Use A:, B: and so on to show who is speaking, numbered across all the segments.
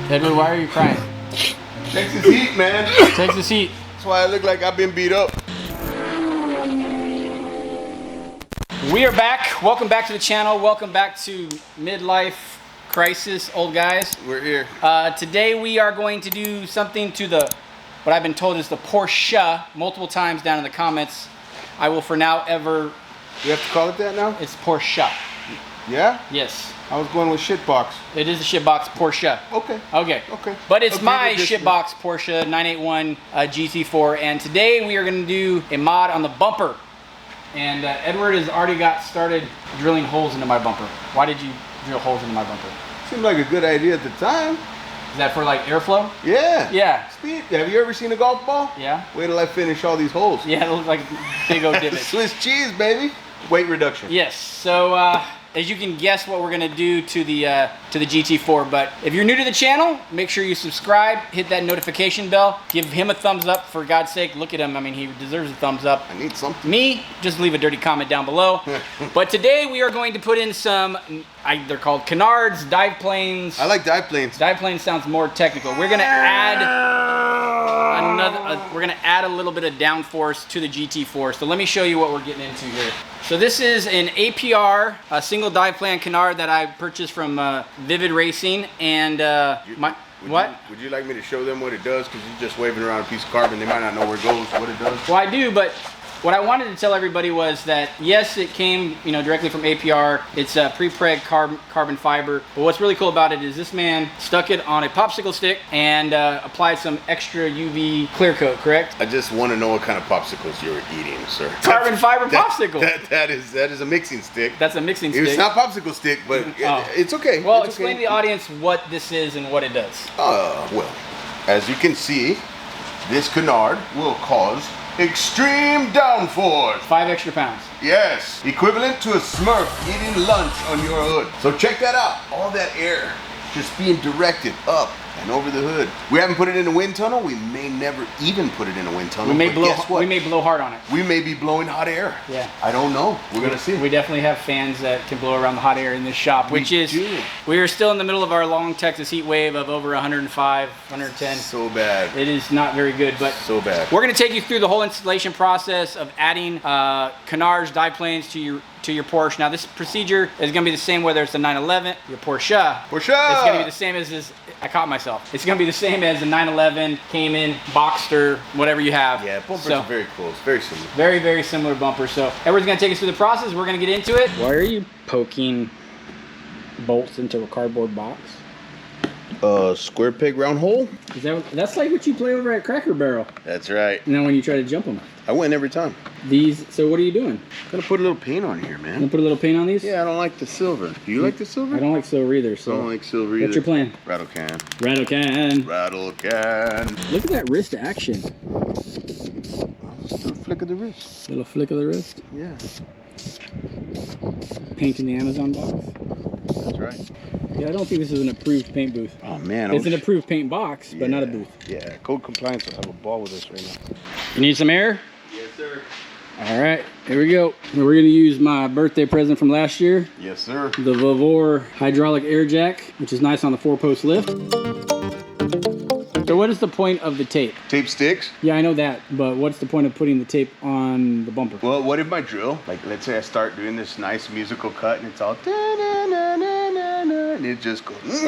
A: Edward, why are you crying?
B: Takes his heat, man.
A: Takes the seat.
B: That's why I look like I've been beat up.
A: We are back. Welcome back to the channel. Welcome back to Midlife Crisis, old guys.
B: We're here.
A: Today we are going to do something to what I've been told is the Porsche multiple times down in the comments. I will for now ever...
B: You have to call it that now?
A: It's Porsche.
B: Yeah?
A: Yes.
B: I was going with shitbox.
A: It is a shitbox Porsche.
B: Okay.
A: Okay.
B: Okay.
A: But it's
B: Okay,
A: my shitbox Porsche 981 GT4, and today we are going to do a mod on the bumper. And Edward has already got started drilling holes into my bumper. Why did you drill holes into my bumper?
B: Seemed like a good idea at the time.
A: Is that for like airflow?
B: Yeah.
A: Yeah.
B: Speed. Have you ever seen a golf ball?
A: Yeah.
B: Wait till I finish all these holes.
A: Yeah, it looks like big old divots.
B: Swiss cheese, baby. Weight reduction.
A: Yes. So as you can guess what we're gonna do to the GT4, but if you're new to the channel, make sure you subscribe, hit that notification bell, give him a thumbs up, for God's sake. Look at him. I mean, he deserves a thumbs up.
B: I need something.
A: Me, just leave a dirty comment down below. But today we are going to put in some, they're called Canards dive planes.
B: I like dive planes.
A: Dive planes sounds more technical. We're gonna add we're gonna add a little bit of downforce to the GT4. So let me show you what we're getting into here. So this is an APR, a single dive plan Canard that I purchased from Vivid Racing, and
B: Would you like me to show them what it does? Because you're just waving around a piece of carbon. They might not know where it goes, what it does.
A: Well, I do, but what I wanted to tell everybody was that yes, it came, directly from APR. It's a pre-preg carbon fiber. But what's really cool about it is this man stuck it on a popsicle stick and applied some extra UV clear coat. Correct?
B: I just want to know what kind of popsicles you're eating, sir.
A: Carbon fiber popsicle.
B: That is a mixing stick.
A: That's a mixing stick.
B: It's not popsicle stick, but it's okay.
A: Well,
B: it's
A: explain
B: okay.
A: to the audience what this is and what it does.
B: Well, as you can see, this Canard will cause extreme downforce.
A: 5 extra pounds.
B: Yes, equivalent to a Smurf eating lunch on your hood. So check that out. All that air just being directed up and over the hood. We haven't put it in a wind tunnel. We may never even put it in a wind tunnel.
A: We may
B: guess what?
A: We may blow hard on it.
B: We may be blowing hot air.
A: Yeah.
B: I don't know. We're gonna see.
A: We definitely have fans that can blow around the hot air in this shop, we are still in the middle of our long Texas heat wave of over 105, 110.
B: So bad.
A: It is not very good, but
B: so bad.
A: We're gonna take you through the whole installation process of adding Canards dive planes to your Porsche. Now this procedure is gonna be the same whether it's the 911, your Porsche.
B: Porsche!
A: It's gonna be the same as I caught myself. It's gonna be the same as the 911, Cayman, Boxter, whatever you have.
B: Yeah, bumpers are very close, very similar.
A: Very, very similar bumper. So Edward's gonna take us through the process. We're gonna get into it. Why are you poking bolts into a cardboard box?
B: Square peg round hole?
A: That's like what you play over at Cracker Barrel.
B: That's right.
A: And then when you try to jump them.
B: I win every time.
A: So what are you doing?
B: Gotta put a little paint on here, man.
A: You put a little paint on these?
B: Yeah, I don't like the silver. Do you like the silver?
A: I don't like silver either. So
B: I don't like silver either.
A: What's your plan?
B: Rattle can.
A: Rattle can.
B: Rattle can.
A: Look at that wrist action.
B: Little flick of the wrist.
A: Little flick of the wrist.
B: Yeah.
A: Paint in the Amazon box.
B: That's right.
A: Yeah, I don't think this is an approved paint booth.
B: Oh man.
A: It's an approved paint box, but not a booth.
B: Yeah, code compliance will have a ball with us right now.
A: You need some air?
B: Yes, sir.
A: All right, here we go. We're gonna use my birthday present from last year.
B: Yes, sir.
A: The Vavor hydraulic air jack, which is nice on the 4-post lift. So what is the point of the tape?
B: Tape sticks?
A: Yeah, I know that, but what's the point of putting the tape on the bumper?
B: Well, what if my drill, like let's say I start doing this nice musical cut and it's all and it just goes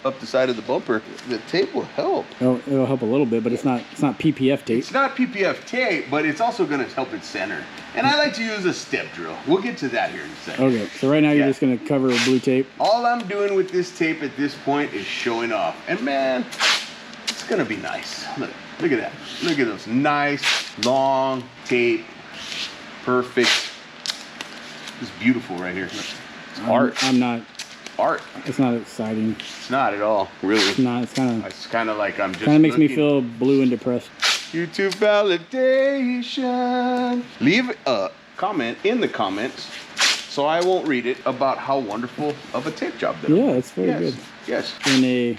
B: up the side of the bumper, the tape will help.
A: It'll help a little bit, but it's not PPF tape.
B: It's not PPF tape, but it's also going to help it center. And I like to use a step drill. We'll get to that here in a second.
A: Okay, so right now you're just going to cover with blue tape.
B: All I'm doing with this tape at this point is showing off. And man, it's going to be nice. Look at that. Look at those nice, long tape. Perfect. It's beautiful right here. It's art.
A: I'm not.
B: Art.
A: It's not exciting.
B: It's not at all, really.
A: It's not. It's kind
B: of like I'm just.
A: Kind of makes me feel blue and depressed.
B: YouTube validation. Leave a comment in the comments, so I won't read it, about how wonderful of a tape job that.
A: Yeah, it's very good.
B: Yes.
A: In a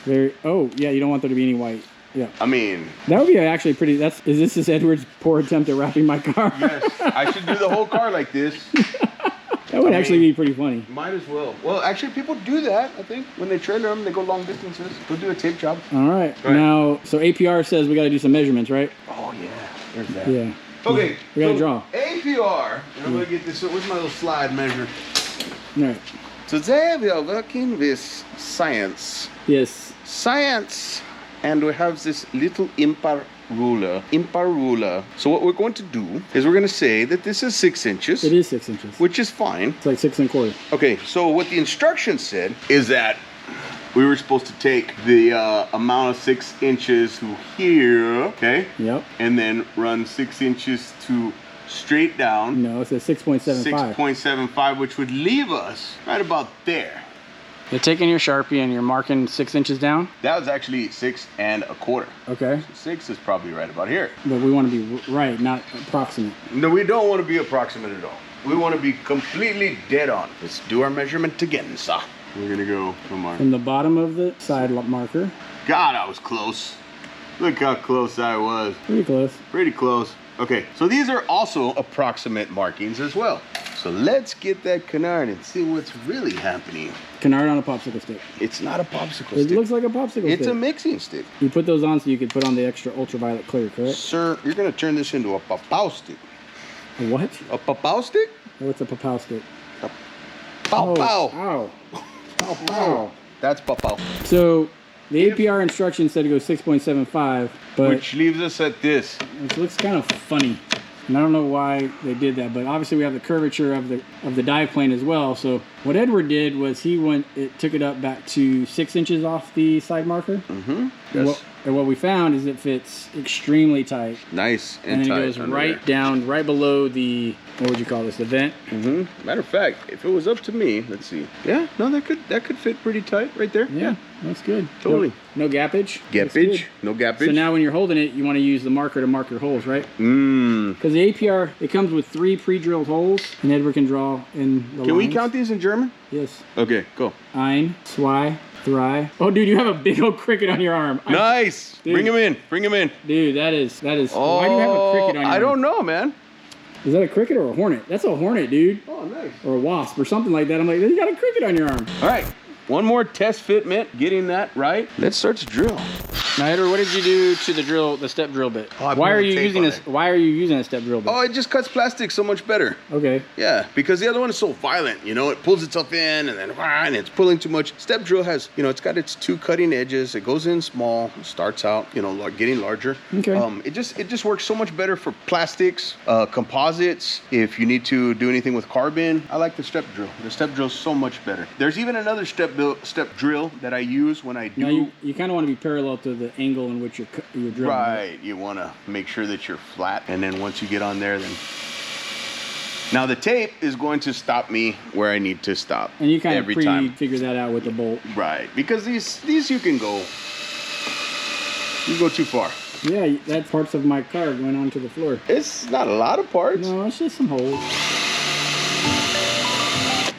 A: very. Oh yeah, you don't want there to be any white. Yeah.
B: I mean.
A: That would be actually pretty. Is Edward's poor attempt at wrapping my car?
B: Yes. I should do the whole car like this.
A: That would actually be pretty funny.
B: Might as well. Well, actually, people do that, I think. When they trailer them, they go long distances. They'll do a tape job.
A: All right. Now, so APR says we got to do some measurements, right?
B: Oh, yeah. There's that.
A: Yeah.
B: Okay.
A: We got to draw.
B: APR. And I'm going to get this. Where's my little slide measure?
A: All right.
B: Today, we are working with science.
A: Yes.
B: Science. And we have this little impar ruler. So what we're going to do is we're going to say that this is 6 inches.
A: It is 6 inches.
B: Which is fine.
A: It's like 6 1/4.
B: Okay, so what the instructions said is that we were supposed to take the amount of 6 inches to here, okay?
A: Yep.
B: And then run 6 inches to straight down.
A: No, it says 6.75.
B: 6.75, which would leave us right about there.
A: You're taking your Sharpie and you're marking 6 inches down?
B: That was actually 6 1/4.
A: Okay.
B: So 6 is probably right about here.
A: But we want to be right, not approximate.
B: No, we don't want to be approximate at all. We want to be completely dead on. Let's do our measurement again, sir. We're gonna go
A: from the bottom of the side marker.
B: God, I was close. Look how close I was.
A: Pretty close.
B: Pretty close. Okay, so these are also approximate markings as well. So let's get that canard and see what's really happening.
A: Canard on a popsicle stick.
B: It's not a popsicle
A: It
B: stick.
A: looks like a popsicle stick.
B: It's a mixing stick.
A: You put those on so you could put on the extra ultraviolet clear, correct?
B: Sir, you're gonna turn this into a papau stick.
A: A what?
B: A papau stick?
A: What's a papau stick?
B: Pow pow.
A: Ow.
B: Pow pow. That's papau.
A: So the APR instruction said to go 6.75, but
B: Which leaves us at this.
A: it looks kind of funny. And I don't know why they did that, but obviously we have the curvature of the dive plane as well. So what Edward did was took it up back to 6 inches off the side marker.
B: Mm-hmm. Yes.
A: And what we found is it fits extremely tight.
B: Nice
A: And then
B: tight.
A: it goes right down, right below the, what would you call this, the vent?
B: Mm-hmm. Matter of fact, if it was up to me, let's see. Yeah, no, that could fit pretty tight right there.
A: Yeah, that's good.
B: Totally.
A: No gappage.
B: Gappage? No gappage?
A: So now when you're holding it, you want to use the marker to mark your holes, right?
B: Mmm.
A: Because the APR, it comes with 3 pre-drilled holes, and Edward can draw in the
B: Can we
A: lines.
B: count these in German?
A: Yes.
B: Okay, go.
A: Ein, zwei, drei. Oh, dude, you have a big old cricket on your arm.
B: Nice.
A: Dude.
B: Bring him in. Bring him in.
A: Dude, that is.
B: Oh,
A: why do you have a cricket on your arm?
B: I don't know, man.
A: Is that a cricket or a hornet? That's a hornet, dude.
B: Oh, nice.
A: Or a wasp or something like that. I'm like, you got a cricket on your arm.
B: All right. One more test fitment, getting that right. Let's start to drill.
A: Now, Edward, what did you do to the step drill bit?
B: Oh, I
A: why
B: put
A: are
B: a
A: you
B: tape
A: using
B: on
A: this?
B: it.
A: Why are you using a step drill bit?
B: Oh, it just cuts plastic so much better.
A: Okay.
B: Yeah, because the other one is so violent, you know, it pulls itself in and it's pulling too much. Step drill has, you know, it's got its 2 cutting edges. It goes in small, starts out, you know, getting larger.
A: Okay.
B: It just works so much better for plastics, composites. If you need to do anything with carbon, I like the step drill. The step drill is so much better. There's even another step drill that I use when I do.
A: Now you kind of want to be parallel to the angle in which you're drilling.
B: Right, you want to make sure that you're flat, and then once you get on there, then. Now the tape is going to stop me where I need to stop.
A: And you kind of
B: every time.
A: figure that out with the bolt.
B: Right, because these you can go. You go too far.
A: Yeah, that's parts of my car going onto the floor.
B: It's not a lot of parts.
A: No, it's just some holes.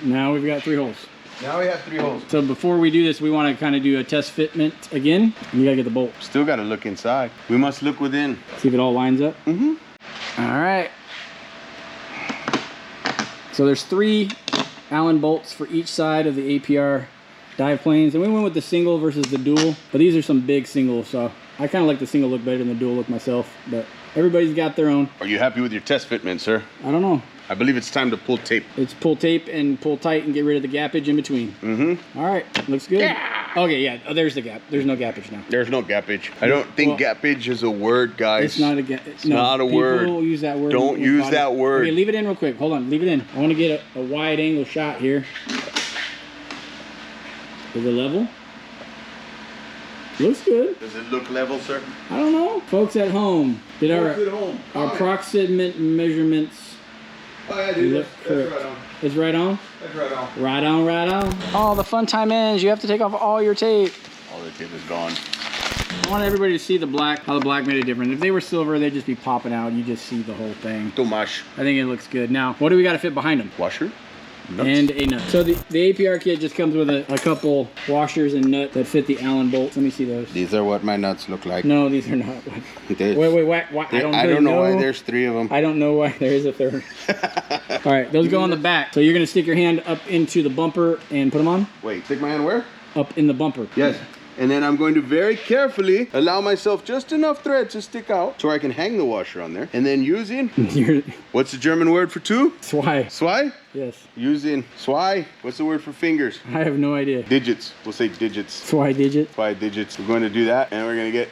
A: Now we've got 3 holes.
B: Now we have 3 holes.
A: So before we do this, we want to kind of do a test fitment again. And you gotta get the bolt.
B: Still got to look inside. We must look within.
A: See if it all lines up.
B: Mm-hmm.
A: All right. So there's 3 Allen bolts for each side of the APR dive planes. And we went with the single versus the dual. But these are some big singles, so I kind of like the single look better than the dual look myself. But everybody's got their own.
B: Are you happy with your test fitment, sir?
A: I don't know.
B: I believe it's time to pull tape.
A: It's pull tape and pull tight and get rid of the gappage in between.
B: Mm-hmm.
A: All right, looks good.
B: Yeah.
A: Okay, yeah, oh, there's the gap. There's no gappage now.
B: There's no gappage. I don't think gappage is a word, guys.
A: It's not a gap.
B: It's not a word.
A: People use that word.
B: Don't use that word.
A: Okay, leave it in real quick. Hold on, leave it in. I want to get a wide angle shot here. Is it level? Looks good.
B: Does it look level, sir?
A: I don't know. Folks at home, did our
B: home.
A: approximate measurements
B: Oh yeah, dude.
A: look correct?
B: Right on.
A: It's right on?
B: That's right on.
A: Right on, right on. Oh, the fun time ends. You have to take off all your tape.
B: All the tape is gone.
A: I want everybody to see the black, how the black made a difference. If they were silver, they'd just be popping out. You just see the whole thing.
B: Too much.
A: I think it looks good. Now, what do we got to fit behind them?
B: Washer?
A: and a nut. So the APR kit just comes with a couple washers and nut that fit the Allen bolts. Let me see those.
B: These are what my nuts look like.
A: No, these are not. Wait, why?
B: I don't know why there's 3 of them.
A: I don't know why there is a 3rd. All right, those go on the back. So you're gonna stick your hand up into the bumper and put them on?
B: Wait, stick my hand where?
A: Up in the bumper.
B: Yes. And then I'm going to very carefully allow myself just enough thread to stick out so I can hang the washer on there. And then using, what's the German word for 2?
A: Zwei.
B: Zwei?
A: Yes.
B: Using zwei, what's the word for fingers?
A: I have no idea.
B: Digits, we'll say digits.
A: Zwei digit.
B: Zwei digits. We're going to do that and we're going to get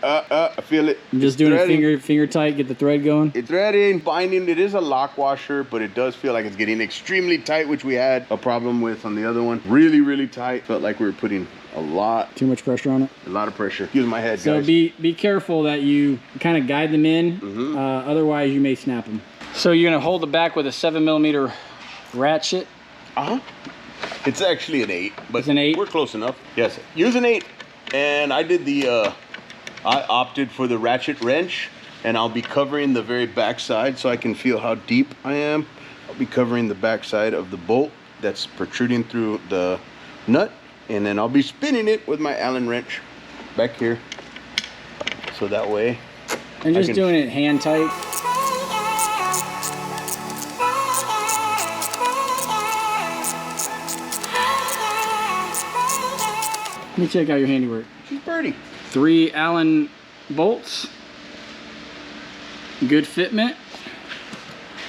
B: I feel it.
A: I'm just doing it finger tight, get the thread going.
B: It's threading, binding. It is a lock washer, but it does feel like it's getting extremely tight, which we had a problem with on the other one. Really, really tight. Felt like we were putting a lot.
A: Too much pressure on it?
B: A lot of pressure. Excuse my head,
A: so
B: guys.
A: be careful that you kind of guide them in. Otherwise, you may snap them. So you're gonna hold the back with a 7mm ratchet.
B: It's actually an 8, but
A: it's an 8.
B: We're close enough. Yes, use an 8. And I did the, I opted for the ratchet wrench, and I'll be covering the very back side so I can feel how deep I am. I'll be covering the back side of the bolt that's protruding through the nut, and then I'll be spinning it with my Allen wrench back here. So that way.
A: And just doing it hand tight. Let me check out your handiwork.
B: She's birdie.
A: 3 Allen bolts. Good fitment.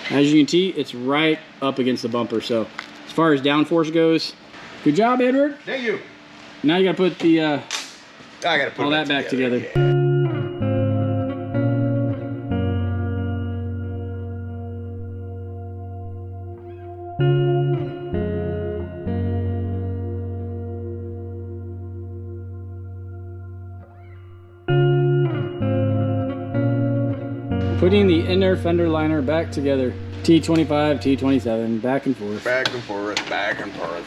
A: As you can see, it's right up against the bumper. So as far as downforce goes, good job, Edward.
B: Thank you.
A: Now you gotta put the
B: I gotta put
A: all that back together.
B: Yeah.
A: Putting the inner fender liner back together. T25, T27, back and forth.
B: Back and forth, back and forth.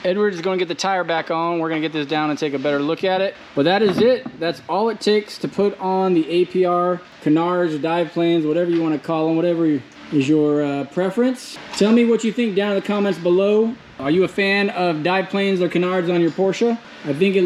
A: Edward is going to get the tire back on. We're going to get this down and take a better look at it. But that is it. That's all it takes to put on the APR, Canards, dive planes, whatever you want to call them, whatever is your preference. Tell me what you think down in the comments below. Are you a fan of dive planes or Canards on your Porsche? I think it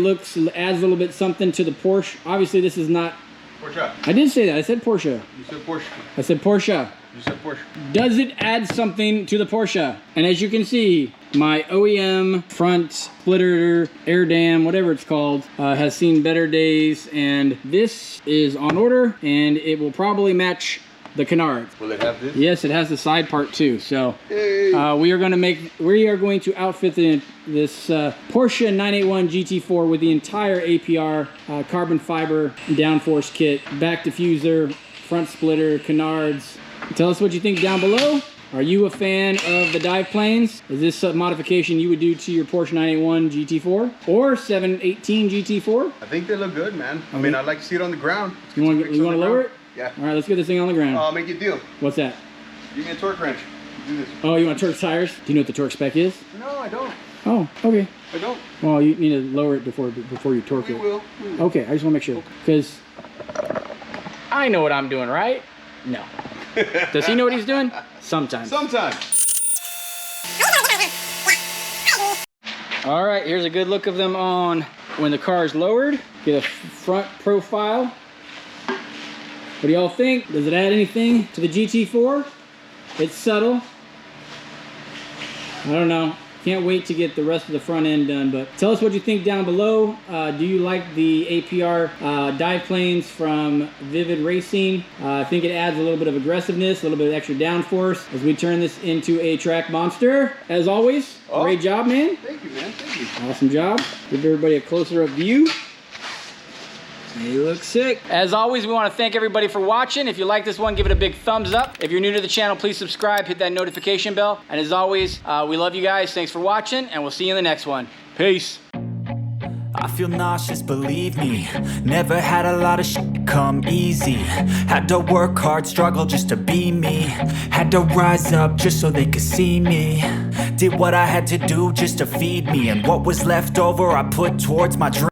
A: adds a little bit something to the Porsche. Obviously this is not...
B: Porsche.
A: I did say that, I said Porsche.
B: You said Porsche.
A: I said Porsche.
B: You said Porsche.
A: Does it add something to the Porsche? And as you can see, my OEM front splitter, air dam, whatever it's called, has seen better days, and this is on order, and it will probably match the Canard.
B: Will it have this?
A: Yes, it has the side part too. So
B: hey.
A: we are going to outfit this Porsche 981 GT4 with the entire APR carbon fiber downforce kit, back diffuser, front splitter, Canards. Tell us what you think down below. Are you a fan of the dive planes? Is this a modification you would do to your Porsche 981 GT4 or 718 GT4?
B: I think they look good, man. I mean, I'd like to see it on the ground.
A: You want to lower it?
B: Yeah.
A: All right, let's get this thing on the ground.
B: I'll make you a deal.
A: What's that?
B: Give me a torque wrench. Do this.
A: Oh, you want torque tires? Do you know what the torque spec is?
B: No, I don't.
A: Oh, okay.
B: I don't.
A: Well, you need to lower it before you torque it.
B: We will.
A: Okay, I just want to make sure. Because I know what I'm doing, right? No. Does he know what he's doing? Sometimes.
B: Sometimes.
A: All right, here's a good look of them on when the car is lowered. Get a front profile. What do y'all think? Does it add anything to the GT4? It's subtle. I don't know. Can't wait to get the rest of the front end done, but tell us what you think down below. Do you like the APR dive planes from Vivid Racing? I think it adds a little bit of aggressiveness, a little bit of extra downforce as we turn this into a track monster. As always, great job, man.
B: Thank you, man. Thank you.
A: Awesome job. Give everybody a closer up view. You look sick. As always, we want to thank everybody for watching. If you like this one, give it a big thumbs up. If you're new to the channel, please subscribe, hit that notification bell. And as always, we love you guys. Thanks for watching, and we'll see you in the next one. Peace.
C: I feel nauseous, believe me. Never had a lot of shit come easy. Had to work hard, struggle just to be me. Had to rise up just so they could see me. Did what I had to do just to feed me. And what was left over I put towards my dream.